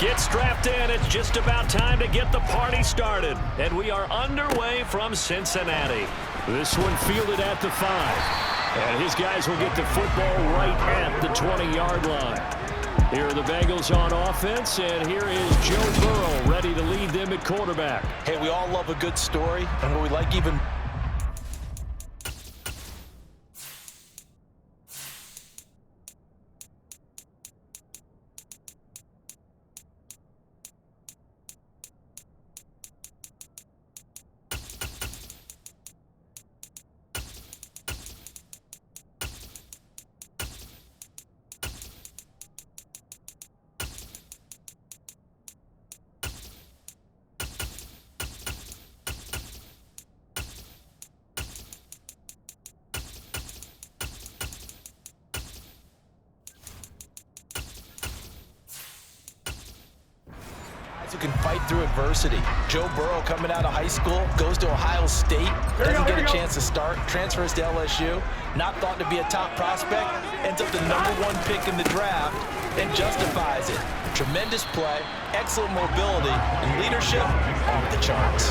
Get strapped in. It's just about time to get the party started. And we are underway from Cincinnati. This one fielded at the 5. And his guys will get the football right at the 20-yard line. Here are the Bengals on offense, and here is Joe Burrow ready to lead them at quarterback. Hey, we all love a good story, and what we like even... who can fight through adversity. Joe Burrow coming out of high school, goes to Ohio State, doesn't get a chance to start, transfers to LSU, not thought to be a top prospect, ends up the #1 pick in the draft, and justifies it. Tremendous play, excellent mobility, and leadership off the charts.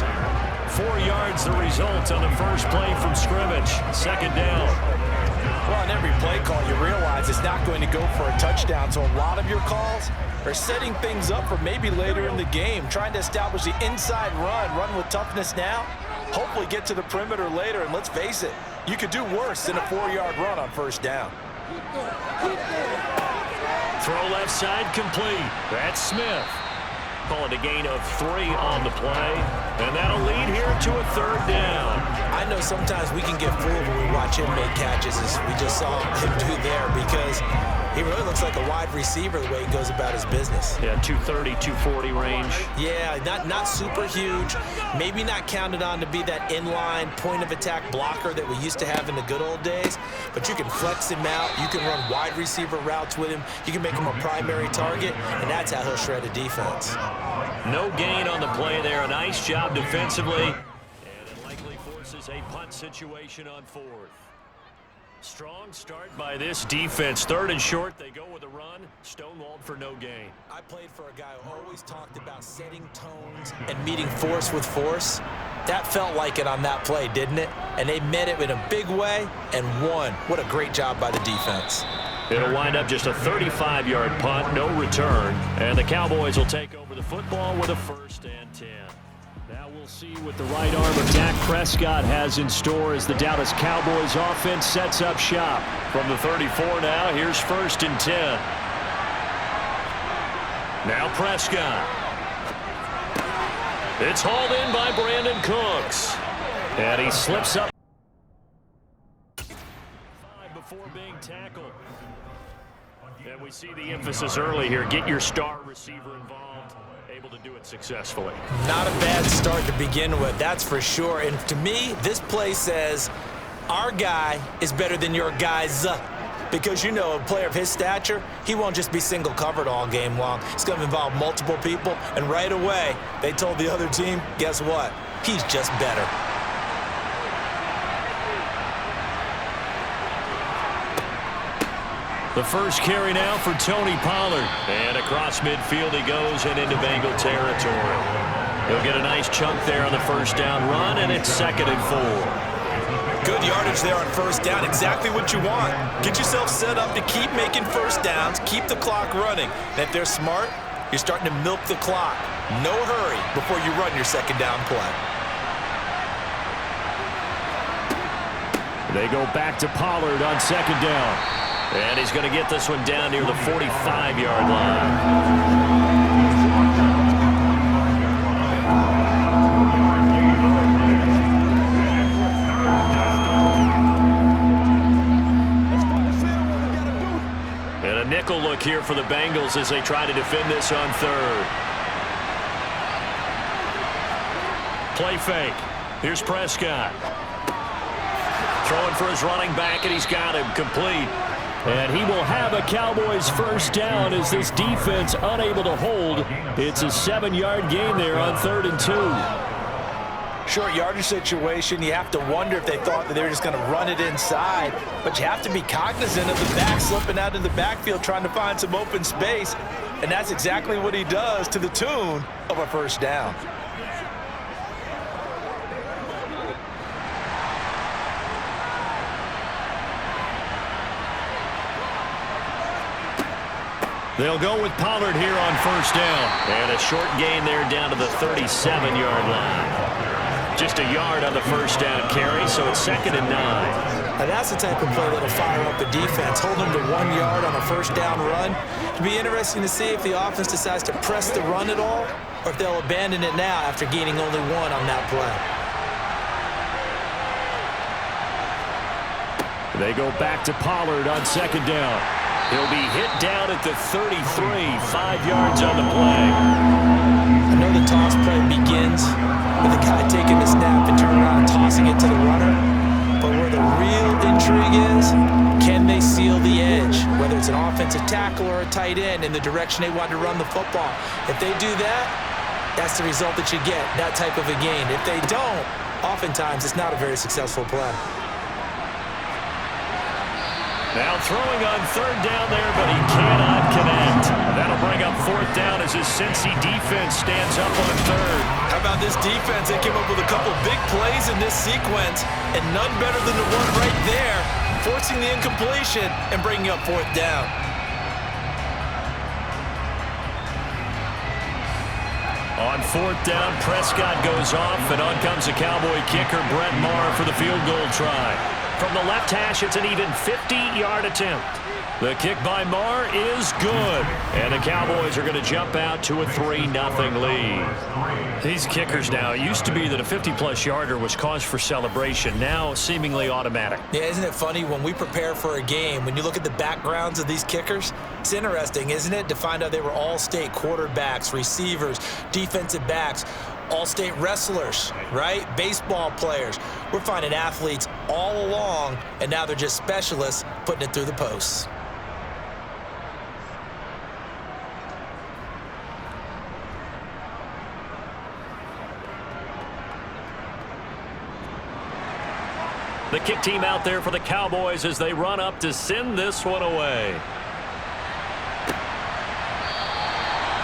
4 yards the result on the first play from scrimmage. Second down. Well, on every play call, you realize it's not going to go for a touchdown, so a lot of your calls are setting things up for maybe later in the game, trying to establish the inside run with toughness now, hopefully get to the perimeter later, and let's face it, you could do worse than a 4-yard run on first down. Throw left side complete. That's Smith. Call it a gain of 3 on the play, and that'll lead here to a third down. I know sometimes we can get fooled when we watch him make catches, as we just saw him do there, because he really looks like a wide receiver the way he goes about his business. Yeah, 230, 240 range. Yeah, not super huge. Maybe not counted on to be that inline point-of-attack blocker that we used to have in the good old days. But you can flex him out. You can run wide receiver routes with him. You can make him a primary target, and that's how he'll shred a defense. No gain on the play there. A nice job defensively. And it likely forces a punt situation on 4th. Strong start by this defense. 3rd and short, they go with a run. Stonewalled for no gain. I played for a guy who always talked about setting tones and meeting force with force. That felt like it on that play, didn't it? And they met it in a big way and won. What a great job by the defense. It'll wind up just a 35-yard punt, no return. And the Cowboys will take over the football with a 1st and 10. Now we'll see what the right arm of Dak Prescott has in store as the Dallas Cowboys offense sets up shop. From the 34 now, here's 1st and 10. Now Prescott. It's hauled in by Brandon Cooks. And he slips up before being tackled. And we see the emphasis early here. Get your star receiver involved. Able to do it successfully. Not a bad start to begin with, that's for sure. And to me, this play says our guy is better than your guys. Because, you know, a player of his stature, he won't just be single covered all game long. It's going to involve multiple people. And right away, they told the other team, guess what? He's just better. The first carry now for Tony Pollard. And across midfield he goes and into Bengal territory. He'll get a nice chunk there on the first down run, and it's 2nd and 4. Good yardage there on first down. Exactly what you want. Get yourself set up to keep making first downs, keep the clock running. And if they're smart, you're starting to milk the clock. No hurry before you run your second down play. They go back to Pollard on 2nd down. And he's going to get this one down near the 45-yard line. And a nickel look here for the Bengals as they try to defend this on 3rd. Play fake. Here's Prescott. Throwing for his running back, and he's got him complete. And he will have a Cowboys first down as this defense unable to hold. It's a 7-yard gain there on 3rd and 2. Short yardage situation, you have to wonder if they thought that they were just going to run it inside. But you have to be cognizant of the back slipping out of the backfield trying to find some open space. And that's exactly what he does to the tune of a first down. They'll go with Pollard here on first down. And a short gain there down to the 37-yard line. Just a yard on the first down carry, so it's 2nd and 9. Now that's the type of play that'll fire up the defense. Hold them to 1 yard on a first down run. It'll be interesting to see if the offense decides to press the run at all, or if they'll abandon it now after gaining only 1 on that play. They go back to Pollard on 2nd down. He'll be hit down at the 33, 5 yards on the play. I know the toss play begins with the guy taking the snap and turning around and tossing it to the runner. But where the real intrigue is, can they seal the edge? Whether it's an offensive tackle or a tight end in the direction they want to run the football. If they do that, that's the result that you get, that type of a gain. If they don't, oftentimes it's not a very successful play. Now throwing on 3rd down there, but he cannot connect. That'll bring up 4th down as his Cincy defense stands up on 3rd. How about this defense? They came up with a couple big plays in this sequence, and none better than the one right there, forcing the incompletion and bringing up 4th down. On 4th down, Prescott goes off, and on comes the Cowboy kicker, Brett Maher, for the field goal try. From the left hash, it's an even 50-yard attempt. The kick by Maher is good. And the Cowboys are going to jump out to a 3-0 lead. These kickers now, it used to be that a 50-plus yarder was cause for celebration. Now, seemingly automatic. Yeah, isn't it funny when we prepare for a game, when you look at the backgrounds of these kickers, it's interesting, isn't it, to find out they were all-state quarterbacks, receivers, defensive backs, all-state wrestlers, right? Baseball players. We're finding athletes all along, and now they're just specialists putting it through the posts. The kick team out there for the Cowboys as they run up to send this one away.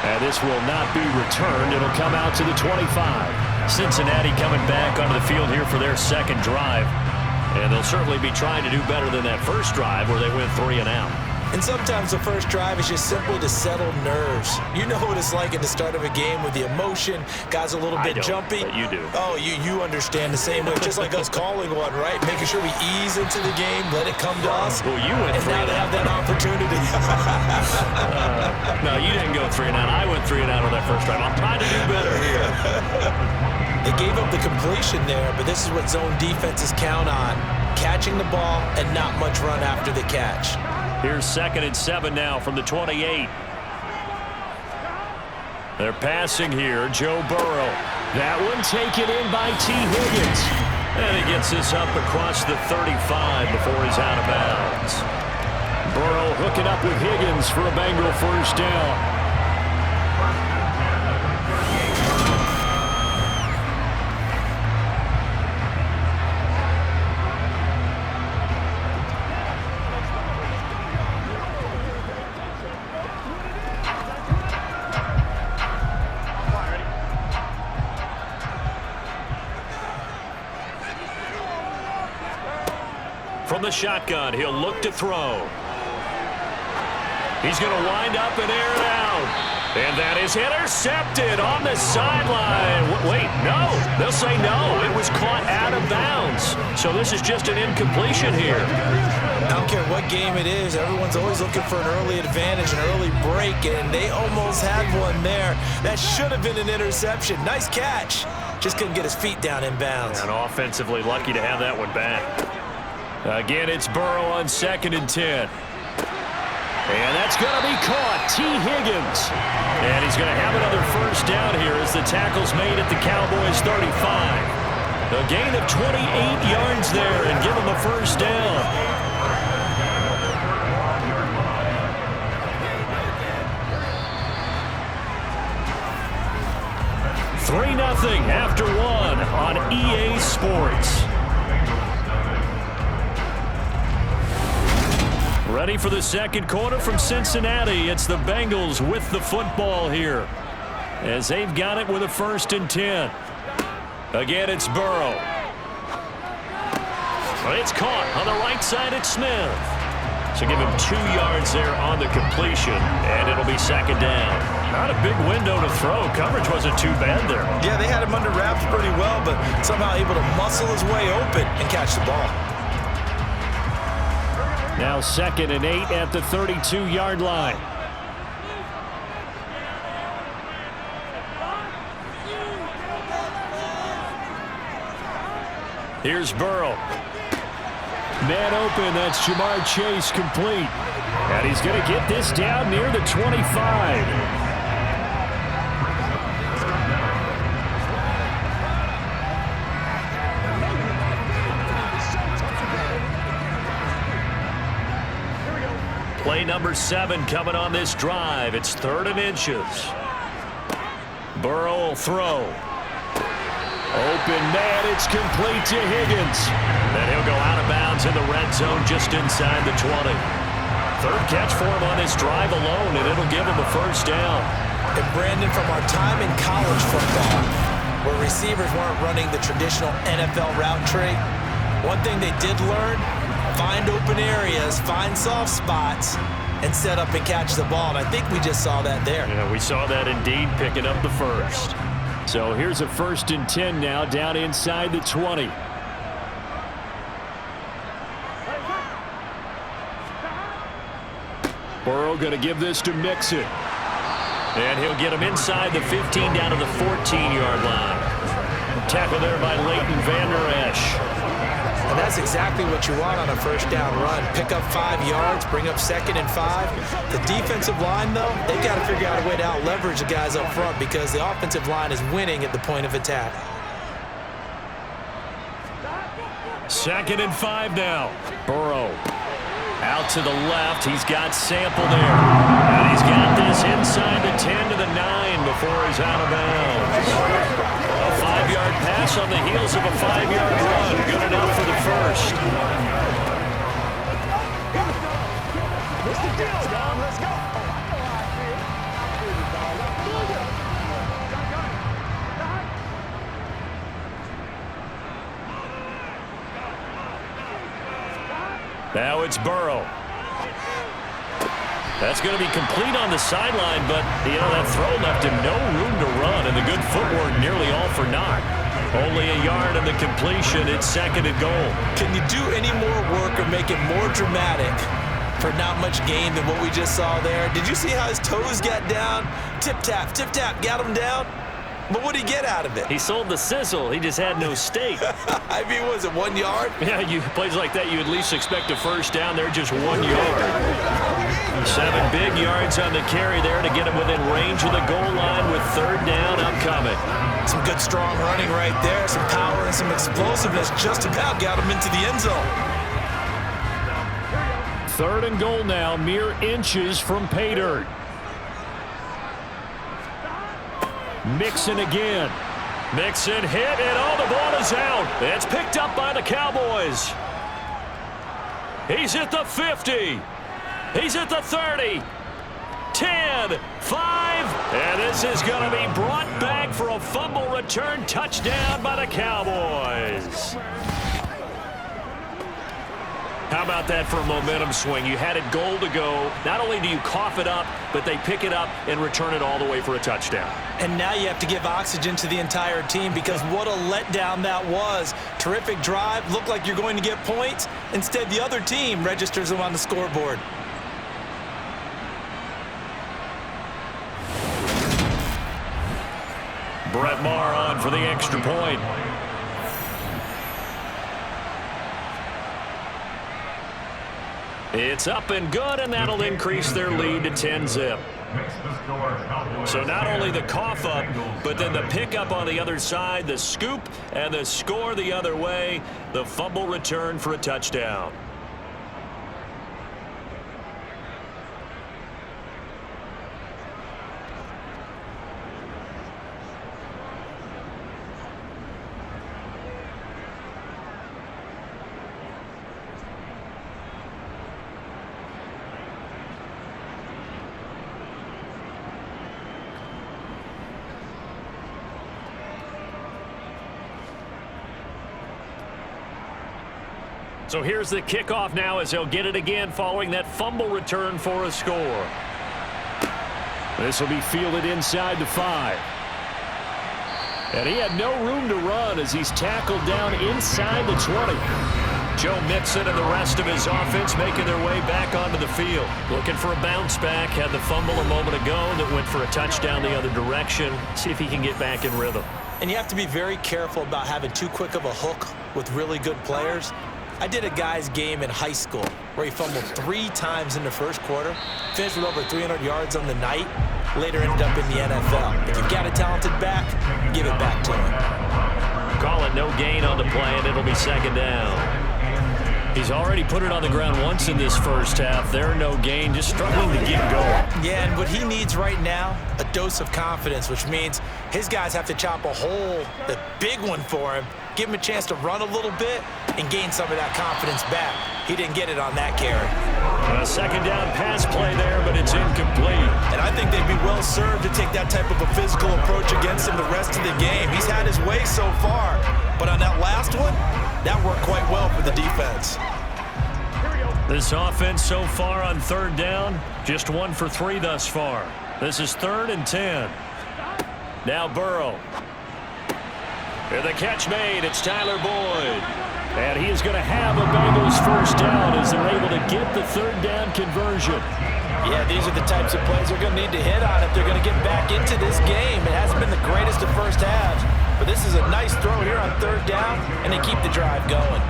And this will not be returned. It'll come out to the 25. Cincinnati coming back onto the field here for their 2nd drive. And they'll certainly be trying to do better than that first drive where they went 3 and out. And sometimes the first drive is just simply to settle nerves. You know what it's like at the start of a game with the emotion. Guys a little bit jumpy. But you do. Oh, you understand the same way. Just like us calling one, right? Making sure we ease into the game, let it come to us. Well, you went 3 and now they have that opportunity. No, you didn't go 3 and out. I went 3 and out on that first drive. I'm trying to do better here. They gave up the completion there, but this is what zone defenses count on. Catching the ball and not much run after the catch. Here's 2nd and 7 now from the 28. They're passing here. Joe Burrow. That one taken in by T. Higgins. And he gets this up across the 35 before he's out of bounds. Burrow hooking up with Higgins for a Bengal first down. From the shotgun, he'll look to throw. He's going to wind up and air it out. And that is intercepted on the sideline. Wait, no. They'll say no. It was caught out of bounds. So this is just an incompletion here. I don't care what game it is. Everyone's always looking for an early advantage, an early break, and they almost had one there. That should have been an interception. Nice catch. Just couldn't get his feet down in bounds. And offensively lucky to have that one back. Again, it's Burrow on 2nd and 10. And that's going to be caught. T. Higgins. And he's going to have another first down here as the tackle's made at the Cowboys 35. A gain of 28 yards there and give him a first down. 3-0 after 1 on on EA Sports. Ready for the second quarter from Cincinnati. It's the Bengals with the football here, as they've got it with a 1st and 10. Again, it's Burrow. It's caught on the right side. It's Smith. So give him 2 yards there on the completion, and it'll be 2nd down. Not a big window to throw. Coverage wasn't too bad there. Yeah, they had him under wraps pretty well, but somehow able to muscle his way open and catch the ball. Now 2nd and 8 at the 32-yard line. Here's Burrow. Man open, that's Jamar Chase complete. And he's going to get this down near the 25. Play number 7 coming on this drive. It's 3rd and inches. Burrow will throw. Open man, it's complete to Higgins. Then he'll go out of bounds in the red zone just inside the 20. 3rd catch for him on this drive alone, and it'll give him a 1st down. And Brandon, from our time in college football, where receivers weren't running the traditional NFL route tree, one thing they did learn, find open areas, find soft spots, and set up and catch the ball. And I think we just saw that there. Yeah, we saw that indeed, picking up the 1st. So here's a 1st and 10 now, down inside the 20. Burrow going to give this to Mixon. And he'll get him inside the 15 down to the 14-yard line. Tackle there by Leighton Vander Esch. And that's exactly what you want on a 1st down run. Pick up 5 yards, bring up 2nd and 5. The defensive line, though, they've got to figure out a way to out-leverage the guys up front because the offensive line is winning at the point of attack. 2nd and 5 now. Burrow out to the left. He's got Sample there. And he's got this inside the 10 to the 9 before he's out of bounds. A 5-yard pass on the heels of a 5-yard run. Good enough for the 1st. Now it's Burrow. That's going to be complete on the sideline, but, that throw left him no room to run, and the good footwork nearly all for naught. Only a yard on the completion. It's 2nd and goal. Can you do any more work or make it more dramatic for not much gain than what we just saw there? Did you see how his toes got down? Tip-tap, got him down. But what did he get out of it? He sold the sizzle. He just had no steak. I mean, was it 1 yard? Yeah, plays like that, you at least expect a 1st down there, just 1 yard. 7 big yards on the carry there to get him within range of the goal line with 3rd down upcoming. Some good, strong running right there. Some power and some explosiveness just about got him into the end zone. 3rd and goal now, mere inches from pay dirt. Mixon again. Mixon hit, and the ball is out. It's picked up by the Cowboys. He's at the 50. He's at the 30. 10, 5, and this is going to be brought back for a fumble return touchdown by the Cowboys. How about that for a momentum swing? You had it goal to go. Not only do you cough it up, but they pick it up and return it all the way for a touchdown. And now you have to give oxygen to the entire team because what a letdown that was. Terrific drive. Looked like you're going to get points. Instead, the other team registers them on the scoreboard. Brett Maher on for the extra point. It's up and good, and that'll increase their lead to 10-zip. So not only the cough up, but then the pickup on the other side, the scoop, and the score the other way, the fumble return for a touchdown. So here's the kickoff now as he'll get it again following that fumble return for a score. This will be fielded inside the 5. And he had no room to run as he's tackled down inside the 20. Joe Mixon and the rest of his offense making their way back onto the field. Looking for a bounce back. Had the fumble a moment ago that went for a touchdown the other direction. See if he can get back in rhythm. And you have to be very careful about having too quick of a hook with really good players. I did a guy's game in high school where he fumbled 3 times in the first quarter, finished with over 300 yards on the night, later ended up in the NFL. If you've got a talented back, give it back to him. Call it no gain on the play, and it'll be second down. He's already put it on the ground once in this first half. There, no gain, just struggling to get going. Yeah, and what he needs right now, a dose of confidence, which means his guys have to chop a hole, a big one for him, give him a chance to run a little bit and gain some of that confidence back. He didn't get it on that carry. A second down pass play there, but it's incomplete. And I think they'd be well served to take that type of a physical approach against him the rest of the game. He's had his way so far, but on that last one, that worked quite well for the defense. This offense so far on third down, just 1 for 3 thus far. This is 3rd and 10. Now Burrow. And the catch made. It's Tyler Boyd. And he is going to have a Bengals first down as they're able to get the 3rd down conversion. Yeah, these are the types of plays they're going to need to hit on if they're going to get back into this game. It hasn't been the greatest of first halves, but this is a nice throw here on 3rd down, and they keep the drive going.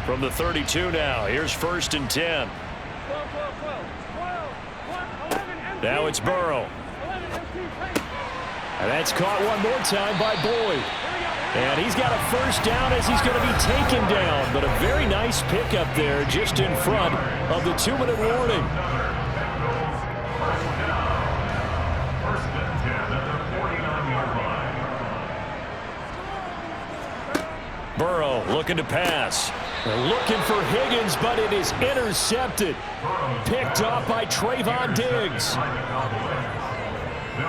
From the 32 now, here's 1st and 10. Now it's Burrow. And that's caught one more time by Boyd. And he's got a first down as he's going to be taken down. But a very nice pickup there just in front of the 2-minute warning. Burrow looking to pass. They're looking for Higgins, but it is intercepted. Picked off by Trayvon Diggs.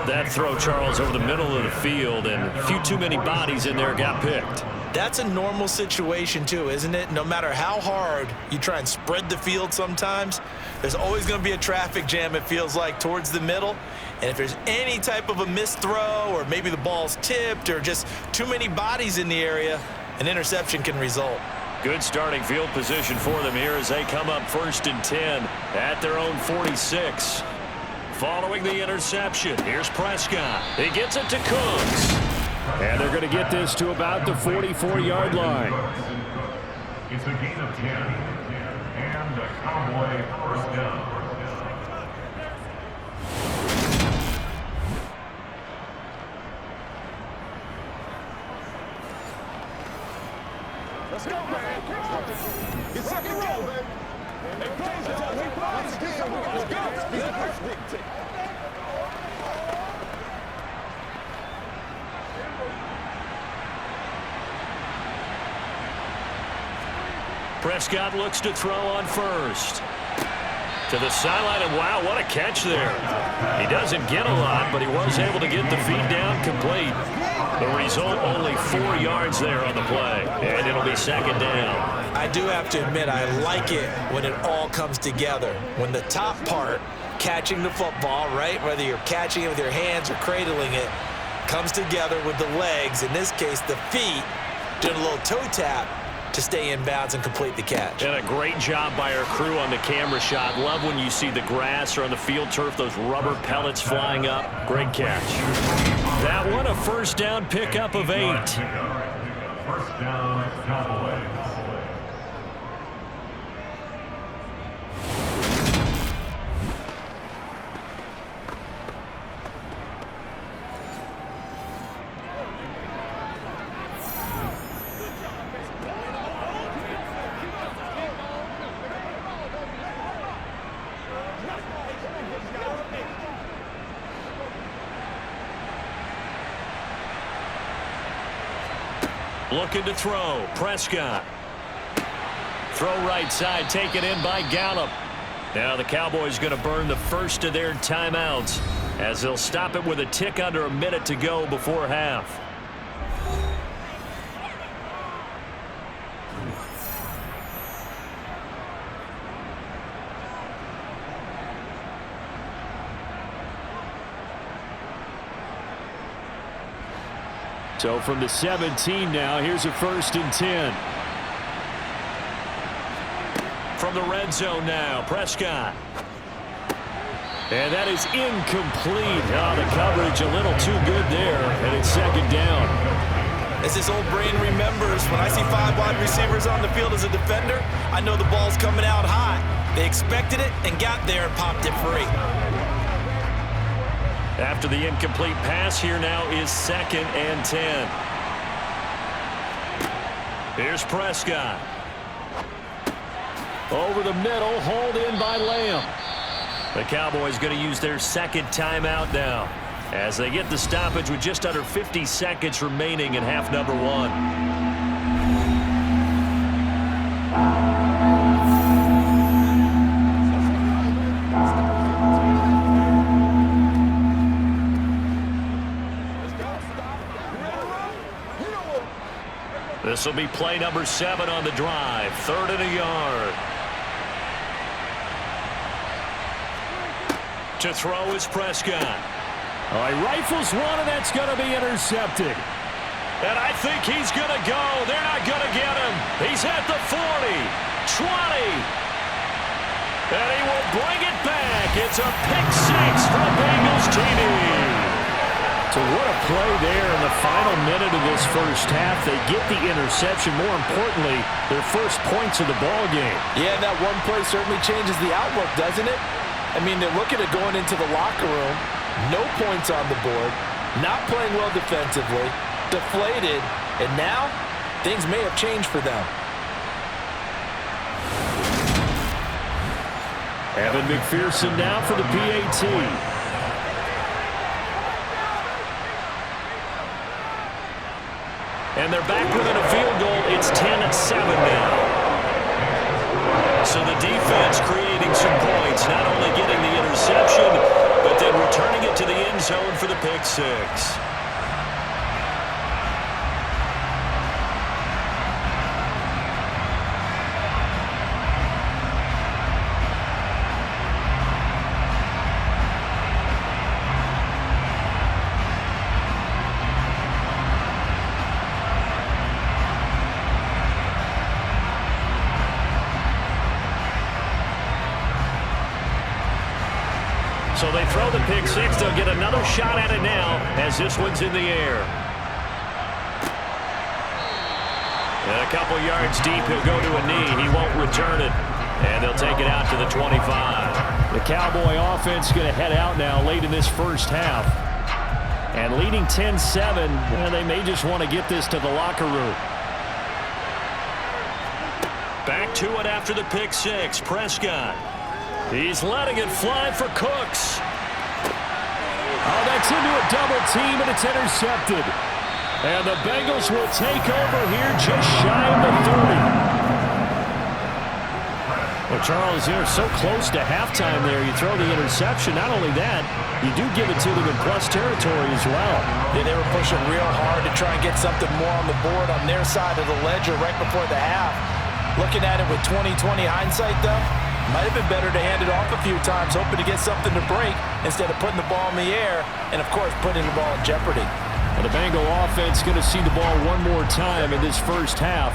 That throw, Charles, over the middle of the field, and a few too many bodies in there got picked. That's a normal situation, too, isn't it? No matter how hard you try and spread the field sometimes, there's always going to be a traffic jam, it feels like, towards the middle. And if there's any type of a missed throw or maybe the ball's tipped or just too many bodies in the area, an interception can result. Good starting field position for them here as they come up 1st and 10 at their own 46. Following the interception, here's Prescott. He gets it to Cooks. And they're going to get this to about the 44-yard line. It's a gain of 10 and a Cowboy first down. Let's go, man. It's second roll, baby. Hey, plays it. Let's go. Prescott looks to throw on first. To the sideline, and wow, what a catch there. He doesn't get a lot, but he was able to get the feed down complete. The result, only 4 yards there on the play, and it'll be second down. I do have to admit, I like it when it all comes together. When the top part, catching the football, right, whether you're catching it with your hands or cradling it, comes together with the legs, in this case the feet, doing a little toe tap to stay in bounds and complete the catch. And a great job by our crew on the camera shot. Love when you see the grass or on the field turf, those rubber pellets flying up. Great catch. That one, a first down pickup of 8. First down, Cowboys. Looking to throw. Prescott. Throw right side, taken in by Gallup. Now the Cowboys going to burn the first of their timeouts as they'll stop it with a tick under a minute to go before half. So from the 17 now, here's a 1st and 10. From the red zone now, Prescott. And that is incomplete. Oh, the coverage a little too good there, and it's 2nd down. As his old brain remembers, when I see 5 wide receivers on the field as a defender, I know the ball's coming out high. They expected it and got there and popped it free. After the incomplete pass, here now is 2nd and 10. Here's Prescott. Over the middle, hauled in by Lamb. The Cowboys going to use their 2nd timeout now as they get the stoppage with just under 50 seconds remaining in half number 1. This will be play number 7 on the drive. 3rd and a yard. To throw is Prescott. Oh, he rifles one, and that's going to be intercepted. And I think he's going to go. They're not going to get him. He's at the 40, 20. And he will bring it back. It's a pick 6 for the Bengals TD. So what a play there in the final minute of this first half. They get the interception. More importantly, their first points of the ball game. Yeah, that one play certainly changes the outlook, doesn't it? I mean, they're looking at going into the locker room, no points on the board, not playing well defensively, deflated, and now things may have changed for them. Evan McPherson now for the PAT. And they're back within a field goal. It's 10-7 now. So the defense creating some points, not only getting the interception, but then returning it to the end zone for the pick 6. So they throw the pick 6. They'll get another shot at it now as this one's in the air. And a couple yards deep, he'll go to a knee. He won't return it. And they'll take it out to the 25. The Cowboy offense going to head out now late in this first half. And leading 10-7, well, they may just want to get this to the locker room. Back to it after the pick 6. Prescott. He's letting it fly for Cooks. Oh, that's into a double team, and it's intercepted. And the Bengals will take over here just shy of the 30. Well, Charles, you're so close to halftime there. You throw the interception. Not only that, you do give it to them in plus territory as well. Yeah, they were pushing real hard to try and get something more on the board on their side of the ledger right before the half. Looking at it with 20/20 hindsight, though, might have been better to hand it off a few times, hoping to get something to break instead of putting the ball in the air and, of course, putting the ball in jeopardy. Well, the Bengal offense going to see the ball one more time in this first half.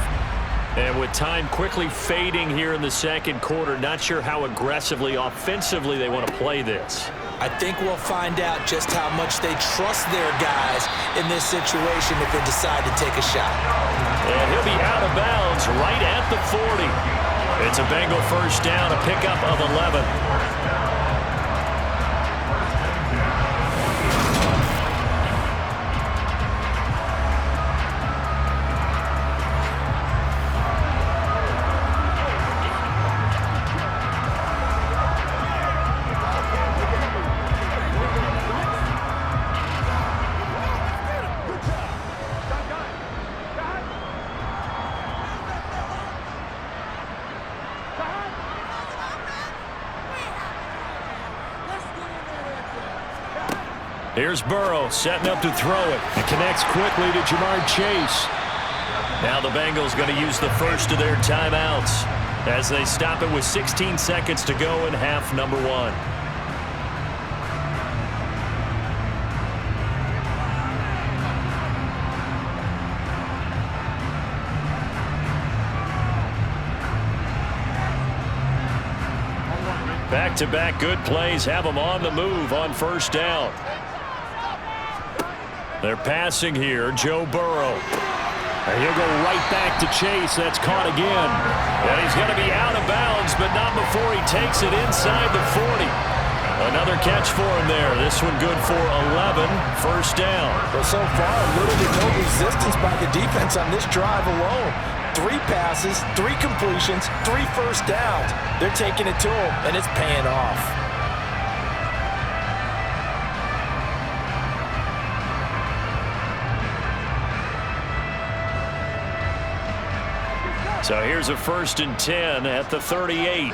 And with time quickly fading here in the second quarter, not sure how aggressively, offensively they want to play this. I think we'll find out just how much they trust their guys in this situation if they decide to take a shot. And he'll be out of bounds right at the 40. It's a Bengal first down, a pickup of 11. Here's Burrow setting up to throw it. It connects quickly to Jamar Chase. Now the Bengals going to use the first of their timeouts as they stop it with 16 seconds to go in half number 1. Back-to-back good plays have them on the move on first down. They're passing here, Joe Burrow. And he'll go right back to Chase. That's caught again. And he's going to be out of bounds, but not before he takes it inside the 40. Another catch for him there. This one good for 11. First down. Well, so far, little to no resistance by the defense on this drive alone. 3 passes, 3 completions, 3 first downs. They're taking it to him, and it's paying off. So here's a 1st and 10 at the 38.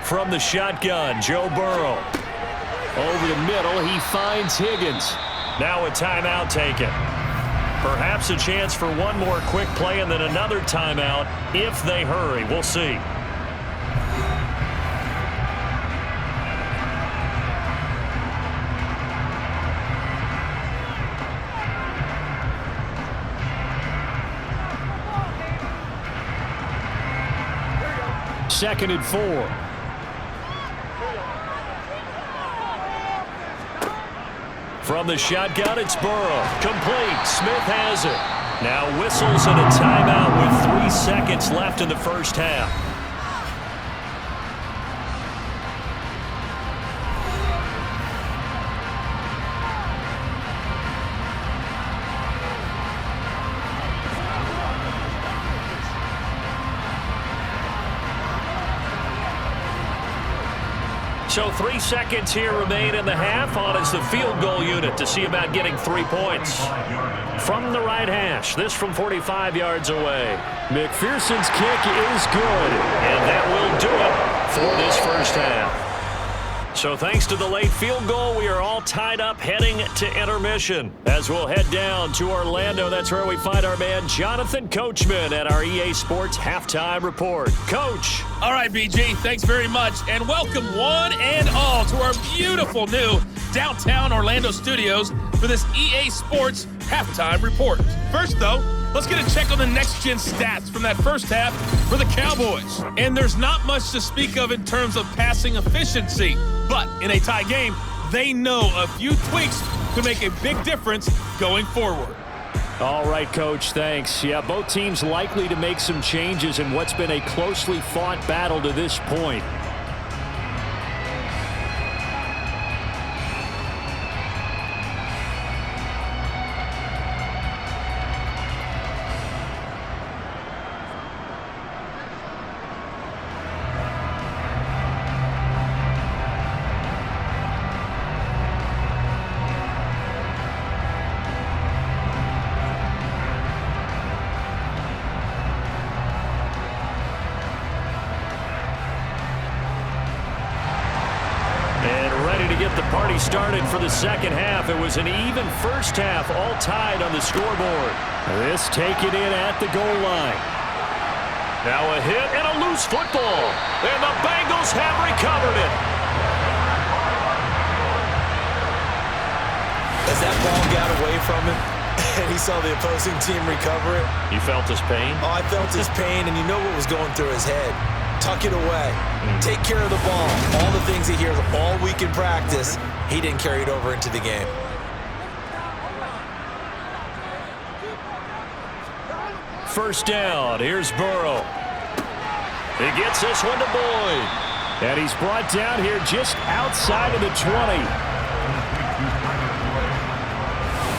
From the shotgun, Joe Burrow. Over the middle, he finds Higgins. Now a timeout taken. Perhaps a chance for one more quick play and then another timeout if they hurry. We'll see. Second and 4. From the shotgun, it's Burrow. Complete. Smith has it. Now whistles and a timeout with 3 seconds left in the first half. So 3 seconds here remain in the half. On is the field goal unit to see about getting 3 points. From the right hash, this from 45 yards away. McPherson's kick is good, and that will do it for this first half. So thanks to the late field goal, we are all tied up heading to intermission. As we'll head down to Orlando, that's where we find our man Jonathan Coachman at our EA Sports Halftime Report. Coach. All right, BG, thanks very much, and welcome one and all to our beautiful new downtown Orlando studios for this EA Sports Halftime Report. First, though, let's get a check on the next-gen stats from that first half for the Cowboys. And there's not much to speak of in terms of passing efficiency, but in a tie game, they know a few tweaks could make a big difference going forward. All right, Coach, thanks. Yeah, both teams likely to make some changes in what's been a closely fought battle to this point. Started for the second half. It was an even first half, all tied on the scoreboard. This taken in at the goal line. Now a hit and a loose football. And the Bengals have recovered it. As that ball got away from him, and he saw the opposing team recover it. You felt his pain? Oh, I felt his pain, and you know what was going through his head. Tuck it away. Take care of the ball. All the things he hears all week in practice, he didn't carry it over into the game. First down. Here's Burrow. He gets this one to Boyd. And he's brought down here just outside of the 20.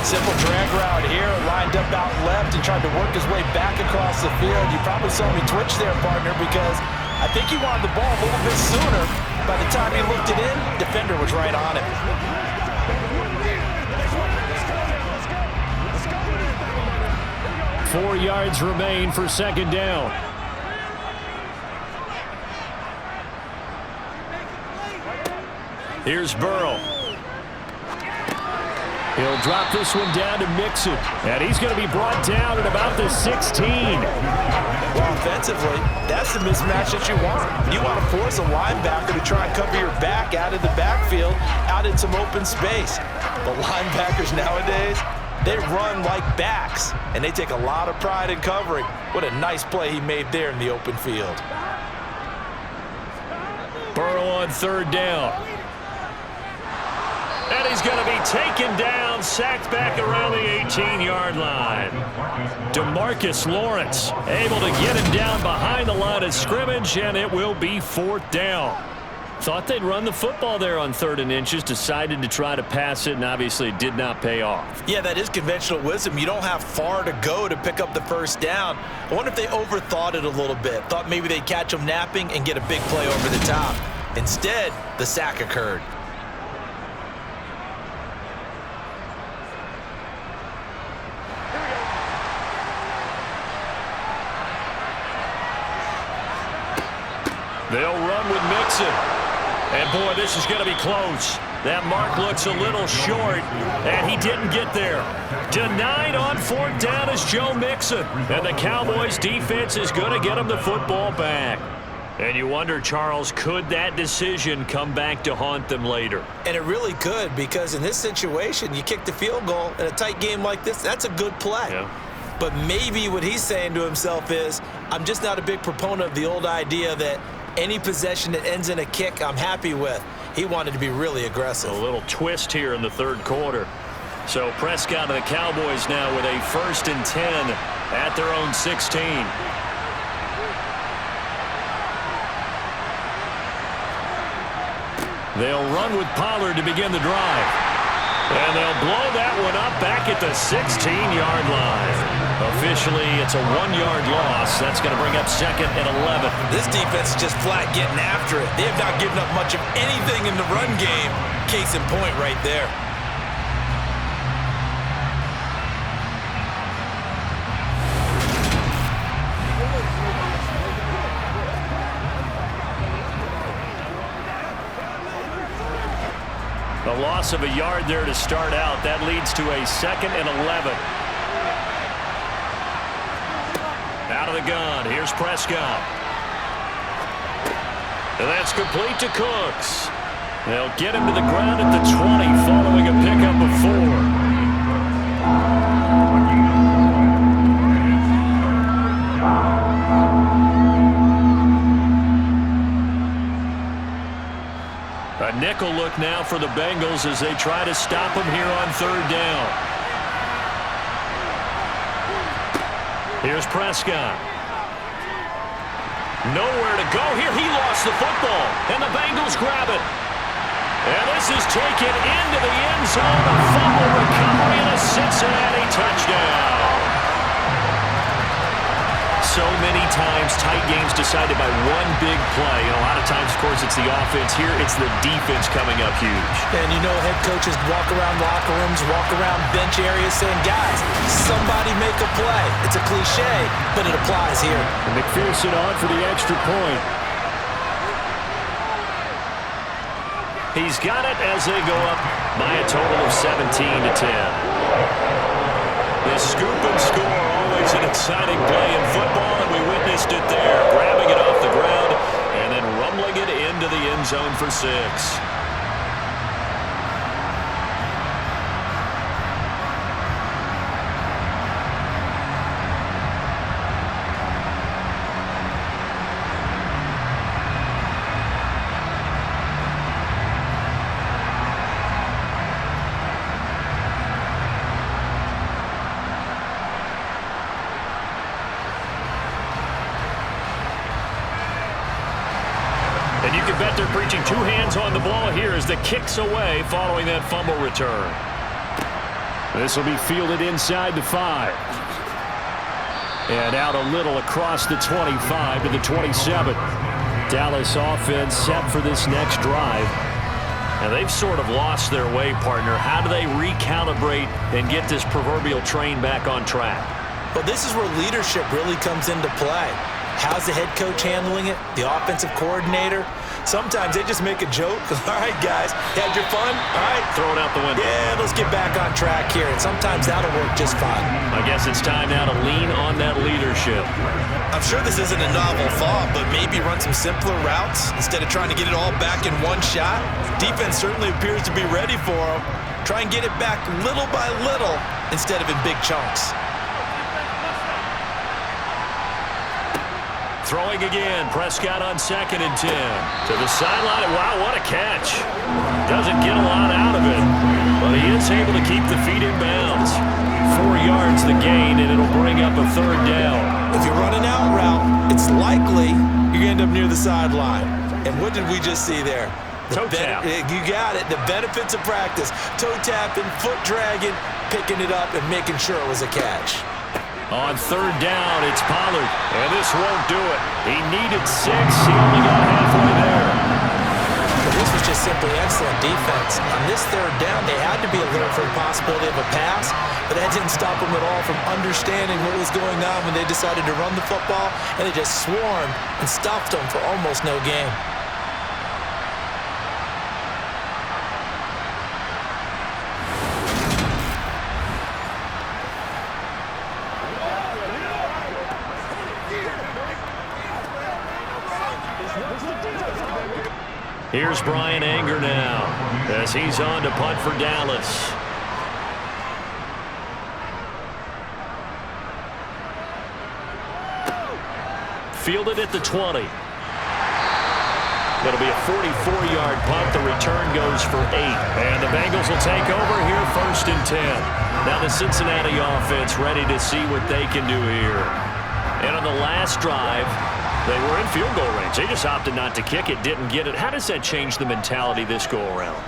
Simple drag route here, lined up out left and tried to work his way back across the field. You probably saw me twitch there, partner, because I think he wanted the ball a little bit sooner. By the time he looked it in, defender was right on him. 4 yards remain for second down. Here's Burrow. He'll drop this one down to Mixon. And he's going to be brought down at about the 16. Well, offensively, that's the mismatch that you want. You want to force a linebacker to try and cover your back out of the backfield, out in some open space. But linebackers nowadays, they run like backs, and they take a lot of pride in covering. What a nice play he made there in the open field. Burrow on third down. And he's going to be taken down, sacked back around the 18-yard line. DeMarcus Lawrence able to get him down behind the line of scrimmage, and it will be 4th down. Thought they'd run the football there on 3rd and inches, decided to try to pass it, and obviously it did not pay off. Yeah, that is conventional wisdom. You don't have far to go to pick up the first down. I wonder if they overthought it a little bit. Thought maybe they'd catch him napping and get a big play over the top. Instead, the sack occurred. They'll run with Mixon. And, boy, this is going to be close. That mark looks a little short, and he didn't get there. Denied on 4th down is Joe Mixon. And the Cowboys' defense is going to get him the football back. And you wonder, Charles, could that decision come back to haunt them later? And it really could, because in this situation, you kick the field goal in a tight game like this, that's a good play. Yeah. But maybe what he's saying to himself is, I'm just not a big proponent of the old idea that any possession that ends in a kick, I'm happy with. He wanted to be really aggressive. A little twist here in the 3rd quarter. So Prescott and the Cowboys now with a 1st and 10 at their own 16. They'll run with Pollard to begin the drive. And they'll blow that one up back at the 16-yard line. Officially, it's a 1-yard loss. That's going to bring up 2nd and 11. This defense is just flat getting after it. They have not given up much of anything in the run game. Case in point right there. A loss of a yard there to start out. That leads to a 2nd and 11. Out of the gun. Here's Prescott. And that's complete to Cooks. They'll get him to the ground at the 20 following a pickup of 4. A nickel look now for the Bengals as they try to stop him here on 3rd down. Here's Prescott. Nowhere to go here. He lost the football, and the Bengals grab it. And this is taken into the end zone. A fumble recovery and a Cincinnati touchdown. So many times, tight games decided by one big play. And a lot of times, of course, it's the offense. Here, it's the defense coming up huge. And you know head coaches walk around locker rooms, walk around bench areas saying, guys, somebody make a play. It's a cliche, but it applies here. And McPherson on for the extra point. He's got it as they go up by a total of 17-10. This scoop and score, always an exciting play in football, and we witnessed it there, grabbing it off the ground and then rumbling it into the end zone for 6. And you can bet they're preaching 2 hands on the ball here as the kick's away following that fumble return. This will be fielded inside the 5. And out a little across the 25 to the 27. Dallas offense set for this next drive. And they've sort of lost their way, partner. How do they recalibrate and get this proverbial train back on track? Well, this is where leadership really comes into play. How's the head coach handling it? The offensive coordinator? Sometimes they just make a joke. All right, guys, had your fun? All right. Throw it out the window. Yeah, let's get back on track here, and sometimes that'll work just fine. I guess it's time now to lean on that leadership. I'm sure this isn't a novel thought, but maybe run some simpler routes instead of trying to get it all back in one shot. Defense certainly appears to be ready for them. Try and get it back little by little instead of in big chunks. Throwing again, Prescott on 2nd and 10. To the sideline, wow, what a catch. Doesn't get a lot out of it, but he is able to keep the feet in bounds. 4 yards the gain, and it'll bring up a 3rd down. If you're running out route, it's likely you're going to end up near the sideline. And what did we just see there? Toe tap. You got it. The benefits of practice. Toe tapping, foot dragging, picking it up, and making sure it was a catch. On 3rd down, it's Pollard, and this won't do it. He needed 6. He only got halfway there. But this was just simply excellent defense. On this 3rd down, they had to be alert for the possibility of a pass, but that didn't stop them at all from understanding what was going on when they decided to run the football, and they just swarmed and stuffed them for almost no gain. Here's Brian Anger now as he's on to punt for Dallas. Fielded at the 20. That'll be a 44-yard punt. The return goes for 8. And the Bengals will take over here 1st and 10. Now the Cincinnati offense ready to see what they can do here. And on the last drive, they were in field goal range. They just opted not to kick it, didn't get it. How does that change the mentality this go-around?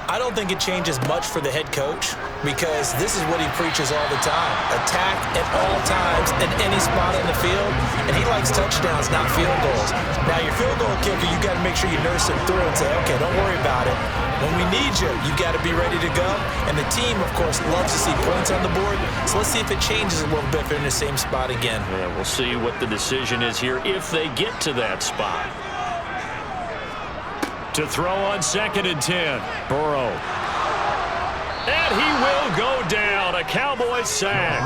I don't think it changes much for the head coach because this is what he preaches all the time. Attack at all times in any spot on the field, and he likes touchdowns, not field goals. Now, your field goal kicker, you got to make sure you nurse him through and say, okay, don't worry about it. When we need you, you got to be ready to go. And the team, of course, loves to see points on the board. So let's see if it changes a little bit if they're in the same spot again. Yeah, we'll see what the decision is here if they get to that spot. To throw on 2nd and 10, Burrow. And he will go down, a Cowboys sack.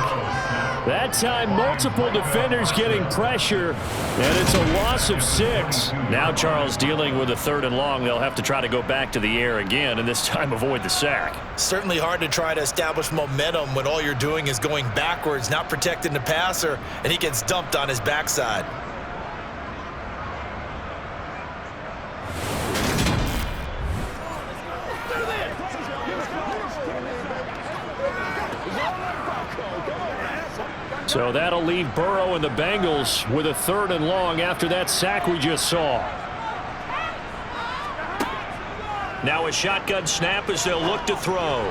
That time, multiple defenders getting pressure, and it's a loss of 6. Now Charles dealing with a 3rd and long. They'll have to try to go back to the air again, and this time avoid the sack. Certainly hard to try to establish momentum when all you're doing is going backwards, not protecting the passer, and he gets dumped on his backside. So that'll leave Burrow and the Bengals with a 3rd and long after that sack we just saw. Now a shotgun snap as they'll look to throw.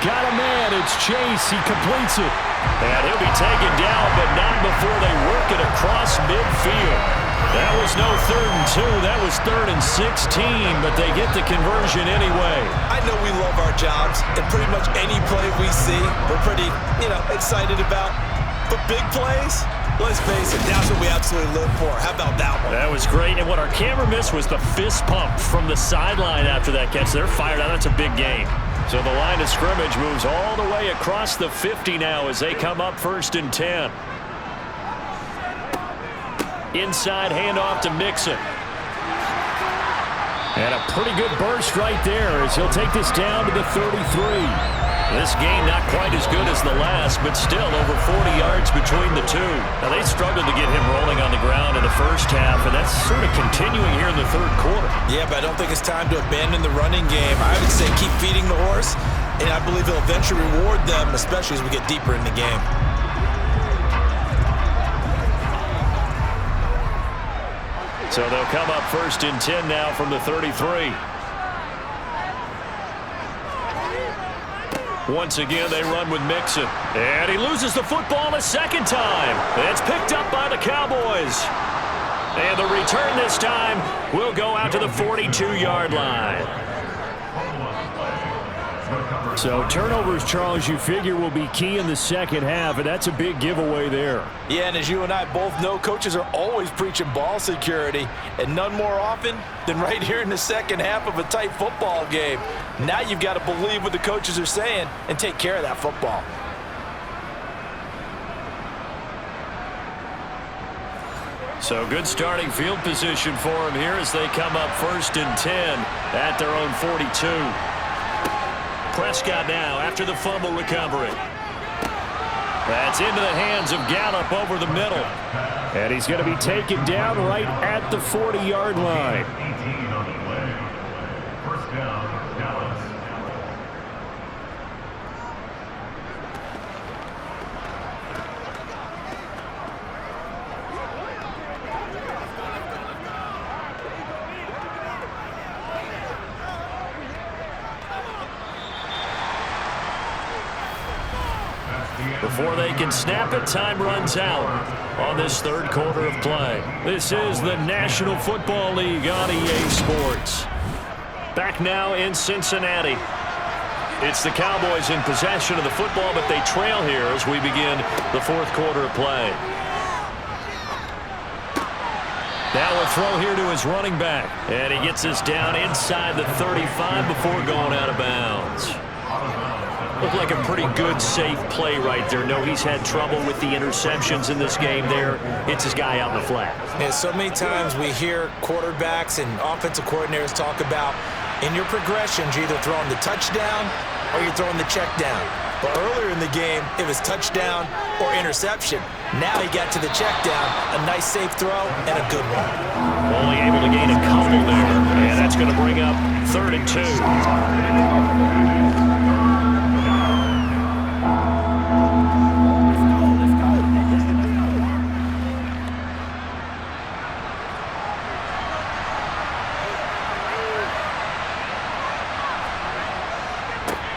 Got a man, it's Chase, he completes it. And he'll be taken down, but not before they work it across midfield. That was no 3rd and 2, that was 3rd and 16, but they get the conversion anyway. I know we love our jobs, and pretty much any play we see, we're pretty, excited about. But big plays, let's face it, that's what we absolutely live for. How about that one? That was great, and what our camera missed was the fist pump from the sideline after that catch. They're fired out. That's a big gain. So the line of scrimmage moves all the way across the 50 now as they come up 1st and 10. Inside handoff to Mixon. And a pretty good burst right there as he'll take this down to the 33. This game not quite as good as the last, but still over 40 yards between the two. Now they struggled to get him rolling on the ground in the first half, and that's sort of continuing here in the 3rd quarter. Yeah, but I don't think it's time to abandon the running game. I would say keep feeding the horse, and I believe he'll eventually reward them, especially as we get deeper in the game. So they'll come up 1st and 10 now from the 33. Once again, they run with Mixon. And he loses the football a 2nd time. It's picked up by the Cowboys. And the return this time will go out to the 42-yard line. So turnovers, Charles, you figure will be key in the second half, and that's a big giveaway there. Yeah, and as you and I both know, coaches are always preaching ball security, and none more often than right here in the second half of a tight football game. Now you've got to believe what the coaches are saying and take care of that football. So good starting field position for them here as they come up 1st and 10 at their own 42. Prescott now after the fumble recovery. That's into the hands of Gallup over the middle. And he's going to be taken down right at the 40-yard line. 18 on the play. First down, Dallas. Before they can snap it, time runs out on this third quarter of play. This is the National Football League on EA Sports. Back now in Cincinnati. It's the Cowboys in possession of the football, but they trail here as we begin the fourth quarter of play. Now a throw here to his running back. And he gets us down inside the 35 before going out of bounds. Looked like a pretty good, safe play right there. No, he's had trouble with the interceptions in this game there. Hits his guy out in the flat. Yeah, so many times we hear quarterbacks and offensive coordinators talk about in your progressions, you're either throwing the touchdown or you're throwing the check down. But earlier in the game, it was touchdown or interception. Now he got to the check down, a nice safe throw, and a good one. Only able to gain a couple there, and that's going to bring up 3rd and 2.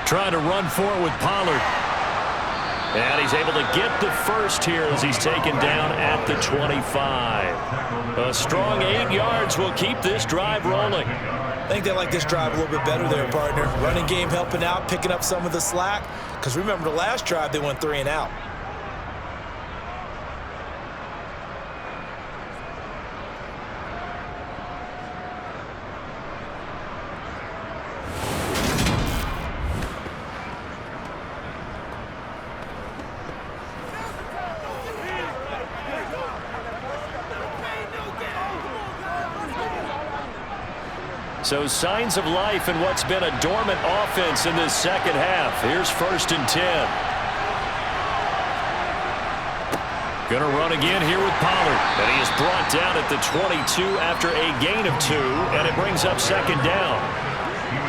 Trying to run for it with Pollard. And he's able to get the first here as he's taken down at the 25. A strong 8 yards will keep this drive rolling. I think they like this drive a little bit better there, partner. Running game helping out, picking up some of the slack. Because remember the last drive, they went 3 and out. So signs of life in what's been a dormant offense in this second half. Here's 1st and 10. Going to run again here with Pollard. And he is brought down at the 22 after a gain of 2. And it brings up 2nd down.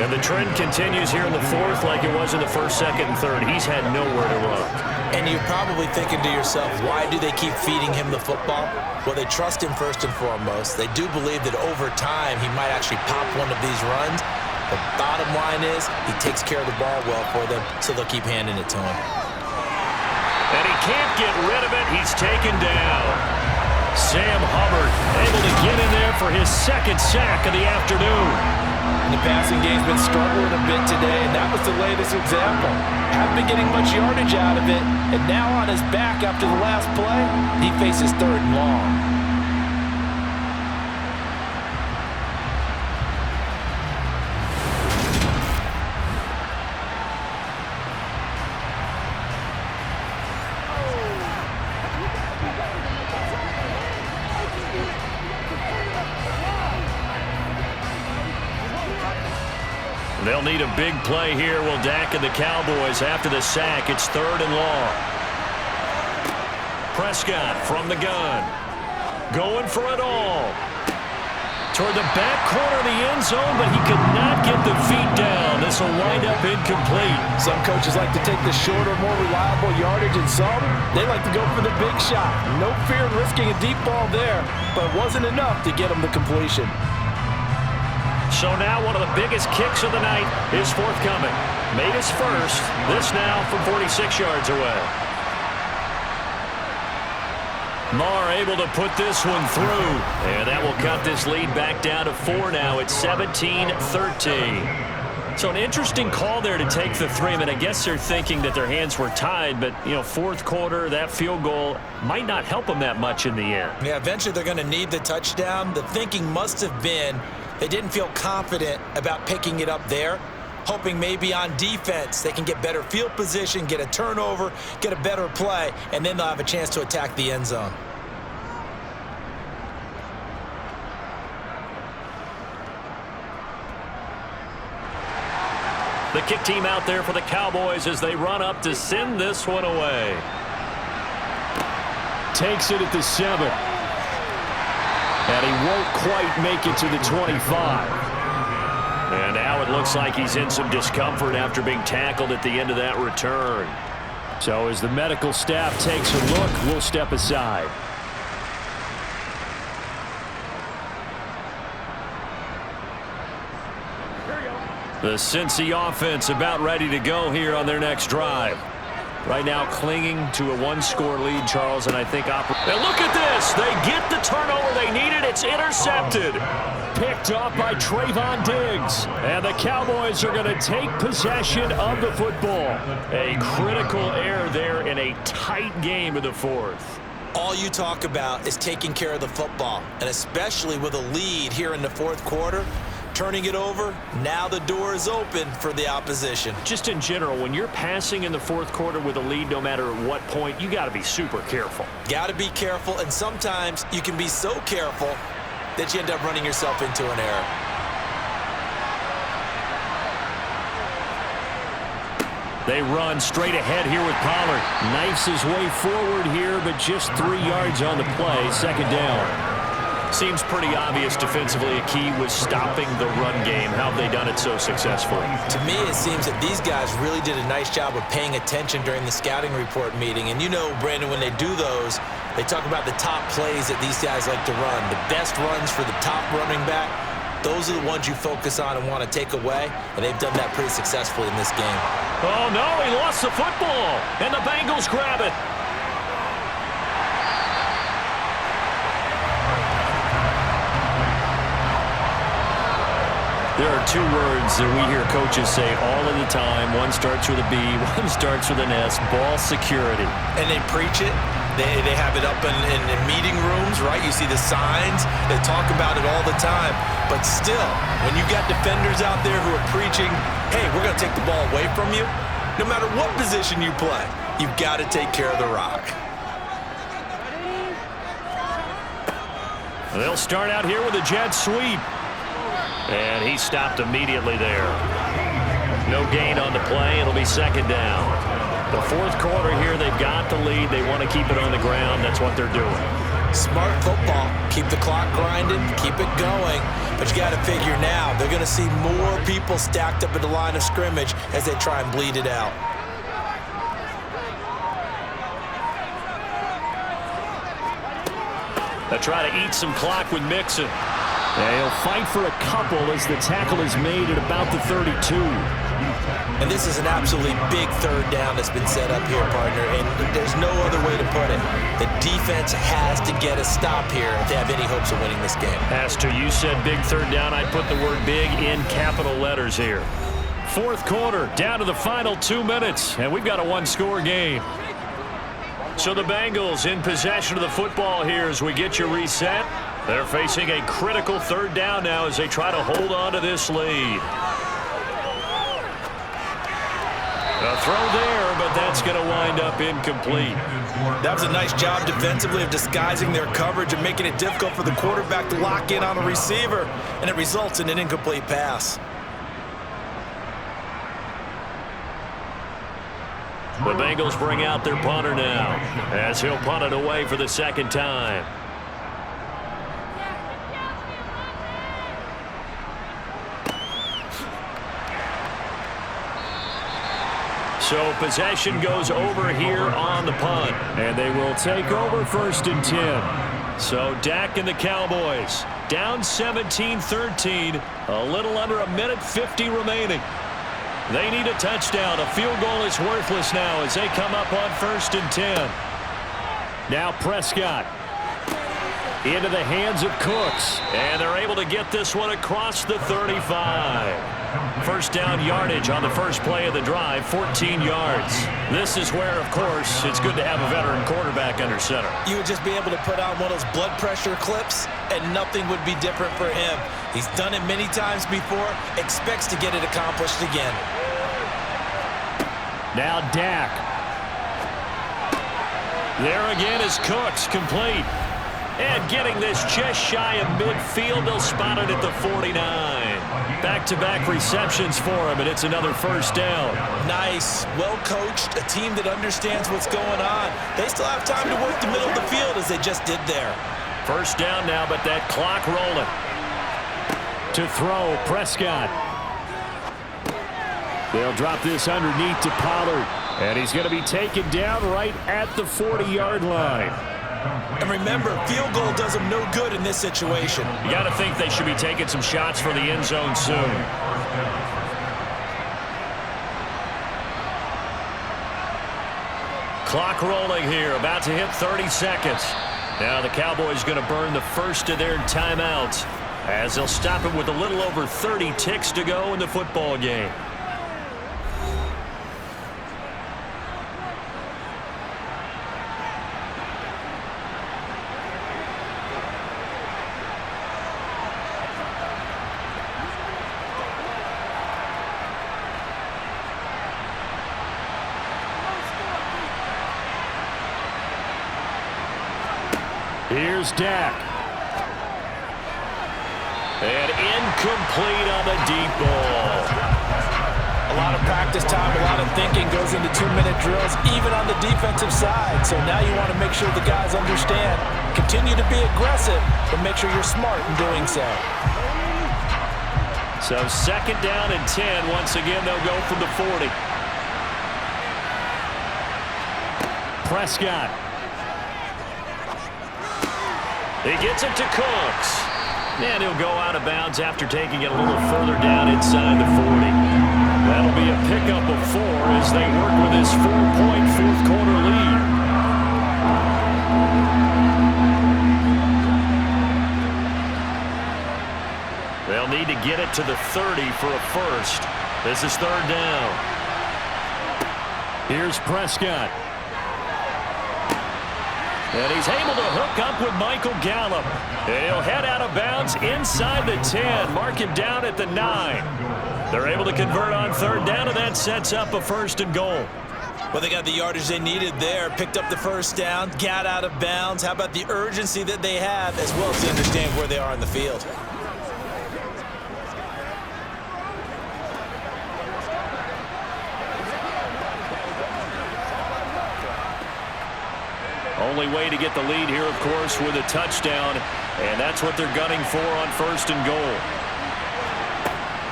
And the trend continues here in the 4th like it was in the 1st, 2nd, and 3rd. He's had nowhere to run. And you're probably thinking to yourself, why do they keep feeding him the football? Well, they trust him first and foremost. They do believe that over time he might actually pop one of these runs. The bottom line is he takes care of the ball well for them, so they'll keep handing it to him. And he can't get rid of it. He's taken down. Sam Hubbard able to get in there for his 2nd sack of the afternoon. And the passing game's been struggling a bit today, and that was the latest example. Haven't been getting much yardage out of it, and now on his back after the last play, he faces 3rd and long. They'll need a big play here. Will Dak and the Cowboys after the sack. It's 3rd and long. Prescott from the gun. Going for it all. Toward the back corner of the end zone, but he could not get the feet down. This will wind up incomplete. Some coaches like to take the shorter, more reliable yardage, and some, they like to go for the big shot. No fear in risking a deep ball there, but it wasn't enough to get him the completion. So now one of the biggest kicks of the night is forthcoming. Made his first. This now from 46 yards away. Marr able to put this one through. And that will cut this lead back down to 4 now. It's 17-13. So an interesting call there to take the 3. I mean, I guess they're thinking that their hands were tied, but, you know, fourth quarter, that field goal might not help them that much in the end. Yeah, eventually they're going to need the touchdown. The thinking must have been they didn't feel confident about picking it up there, hoping maybe on defense they can get better field position, get a turnover, get a better play, and then they'll have a chance to attack the end zone. The kick team out there for the Cowboys as they run up to send this one away. Takes it at the 7. And he won't quite make it to the 25. And now it looks like he's in some discomfort after being tackled at the end of that return. So as the medical staff takes a look, we'll step aside. The Cincy offense about ready to go here on their next drive. Right now clinging to a 1-score lead, Charles, and I think... And look at this! They get the turnover they needed. It's intercepted. Picked off by Trayvon Diggs. And the Cowboys are going to take possession of the football. A critical error there in a tight game in the fourth. All you talk about is taking care of the football, and especially with a lead here in the fourth quarter. Turning it over, now the door is open for the opposition. Just in general, when you're passing in the fourth quarter with a lead, no matter at what point, you got to be super careful. Got to be careful, and sometimes you can be so careful that you end up running yourself into an error. They run straight ahead here with Pollard. Knifes his way forward here, but just 3 yards on the play, second down. Seems pretty obvious defensively a key was stopping the run game. How have they done it so successfully? To me, it seems that these guys really did a nice job of paying attention during the scouting report meeting. And you know, Brandon, when they do those, they talk about the top plays that these guys like to run. The best runs for the top running back, those are the ones you focus on and want to take away. And they've done that pretty successfully in this game. Oh, no, he lost the football. And the Bengals grab it. There are 2 words that we hear coaches say all of the time. One starts with a B, one starts with an S, ball security. And they preach it. They have it up in meeting rooms, right? You see the signs. They talk about it all the time. But still, when you got defenders out there who are preaching, hey, we're going to take the ball away from you, no matter what position you play, you've got to take care of the rock. They'll start out here with a jet sweep. And he stopped immediately there. No gain on the play. It'll be second down. The fourth quarter here, they've got the lead. They want to keep it on the ground. That's what they're doing. Smart football. Keep the clock grinding. Keep it going. But you got to figure now, they're going to see more people stacked up at the line of scrimmage as they try and bleed it out. They try to eat some clock with Mixon. They'll fight for a couple as the tackle is made at about the 32. And this is an absolutely big third down that's been set up here, partner, and there's no other way to put it. The defense has to get a stop here if they have any hopes of winning this game. As to you said big third down, I'd put the word big in capital letters here. Fourth quarter, down to the final 2 minutes, and we've got a 1-score game. So the Bengals in possession of the football here as we get you reset. They're facing a critical third down now as they try to hold on to this lead. A throw there, but that's going to wind up incomplete. That was a nice job defensively of disguising their coverage and making it difficult for the quarterback to lock in on a receiver, and it results in an incomplete pass. The Bengals bring out their punter now as he'll punt it away for the second time. So possession goes over here on the punt. And they will take over 1st and 10. So Dak and the Cowboys down 17-13. A little under a minute 50 remaining. They need a touchdown. A field goal is worthless now as they come up on 1st and 10. Now Prescott into the hands of Cooks. And they're able to get this one across the 35. First down yardage on the first play of the drive, 14 yards. This is where, of course, it's good to have a veteran quarterback under center. You would just be able to put on one of those blood pressure clips, and nothing would be different for him. He's done it many times before, expects to get it accomplished again. Now Dak. There again is Cooks, complete. And getting this just shy of midfield, they'll spot it at the 49. Back-to-back receptions for him, and it's another first down. Nice, well-coached, a team that understands what's going on. They still have time to work the middle of the field as they just did there. First down now, but that clock rolling. To throw, Prescott. They'll drop this underneath to Pollard, and he's going to be taken down right at the 40-yard line. And remember, field goal does them no good in this situation. You got to think they should be taking some shots for the end zone soon. Clock rolling here, about to hit 30 seconds. Now the Cowboys going to burn the first of their timeouts as they'll stop it with a little over 30 ticks to go in the football game. Here's Dak. And incomplete on the deep ball. A lot of practice time, a lot of thinking goes into 2-minute drills, even on the defensive side. So now you want to make sure the guys understand. Continue to be aggressive, but make sure you're smart in doing so. So second down and 10. Once again, they'll go from the 40. Prescott. He gets it to Cooks. And he'll go out of bounds after taking it a little further down inside the 40. That'll be a pickup of 4 as they work with this 4-point fourth-quarter lead. They'll need to get it to the 30 for a first. This is third down. Here's Prescott. And he's able to hook up with Michael Gallup. And he'll head out of bounds inside the 10. Mark him down at the 9. They're able to convert on third down, and that sets up a first and goal. Well, they got the yardage they needed there, picked up the first down, got out of bounds. How about the urgency that they have, as well as to understand where they are on the field? Only way to get the lead here, of course, with a touchdown, and that's what they're gunning for on first and goal.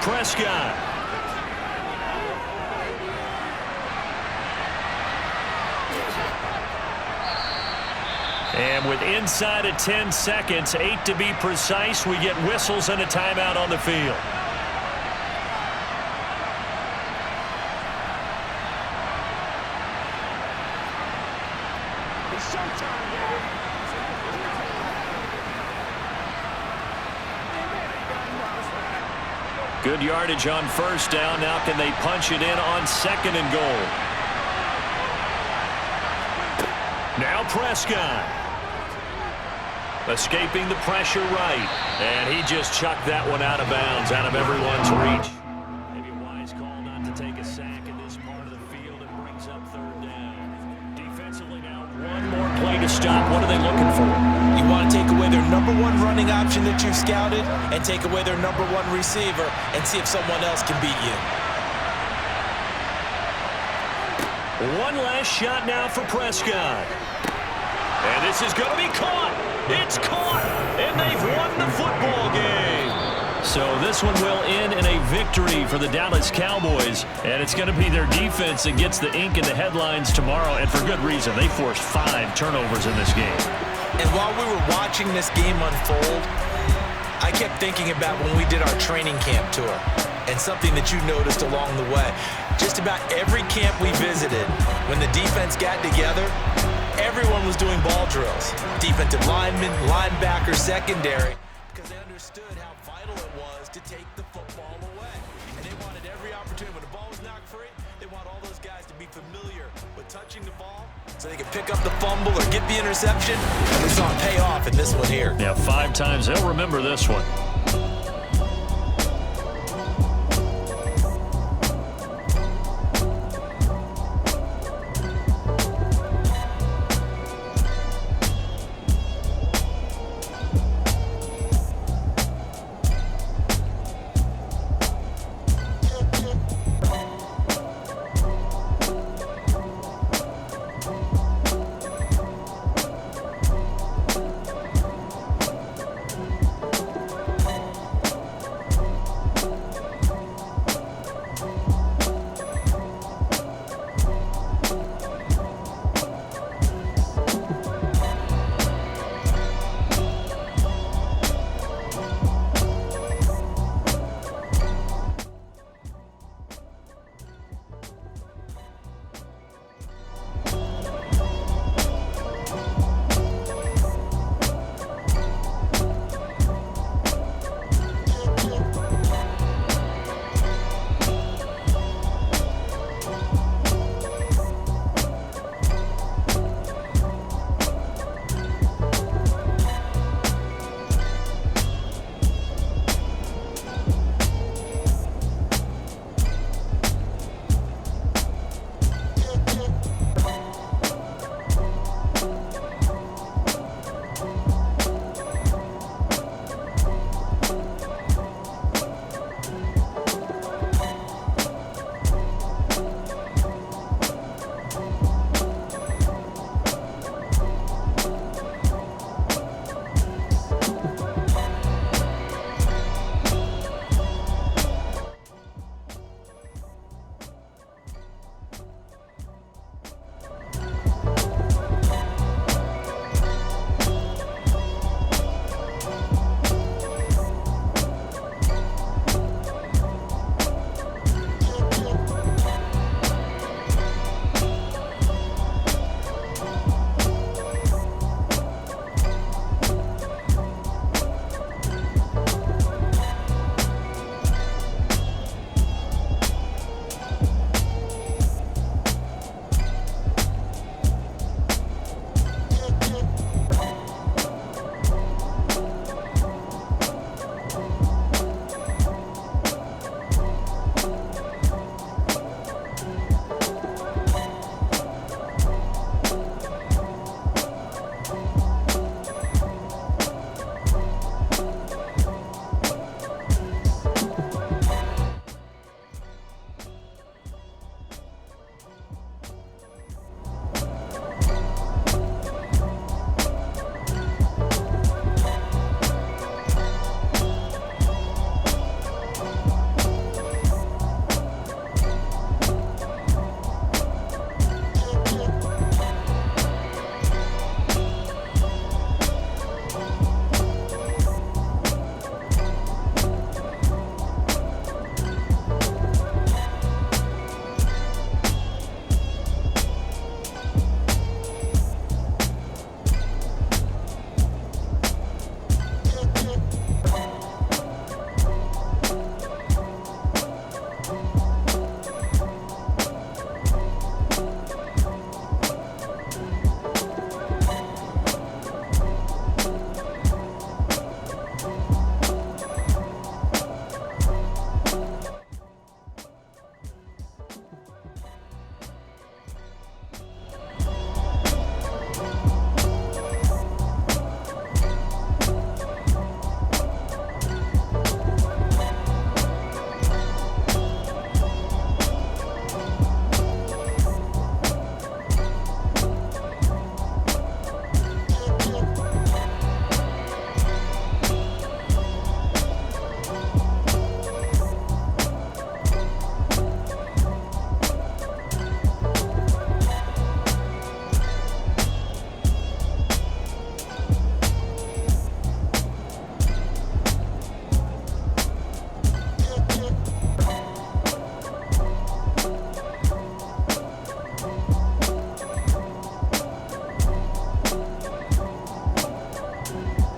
Prescott. And with inside of 10 seconds, 8 to be precise, we get whistles and a timeout on the field. Good yardage on first down. Now can they punch it in on second and goal? Now Prescott. Escaping the pressure right. And he just chucked that one out of bounds, out of everyone's reach. Maybe a wise call not to take a sack in this part of the field. It brings up third down. Defensively now, one more play to stop. What are they looking for? You want to take away their number 1 running option that you've scouted and take away their number 1 receiver and see if someone else can beat you. One last shot now for Prescott. And this is going to be caught. It's caught. And they've won the football game. So this one will end in a victory for the Dallas Cowboys. And it's going to be their defense that gets the ink in the headlines tomorrow. And for good reason. They forced 5 turnovers in this game. And while we were watching this game unfold, I kept thinking about when we did our training camp tour and something that you noticed along the way. Just about every camp we visited, when the defense got together, everyone was doing ball drills. Defensive linemen, linebackers, secondary, because they understood how vital it was to take the football away. And it pick up the fumble or get the interception, and we saw it pay off in this one here. Yeah, 5 times. They'll remember this one.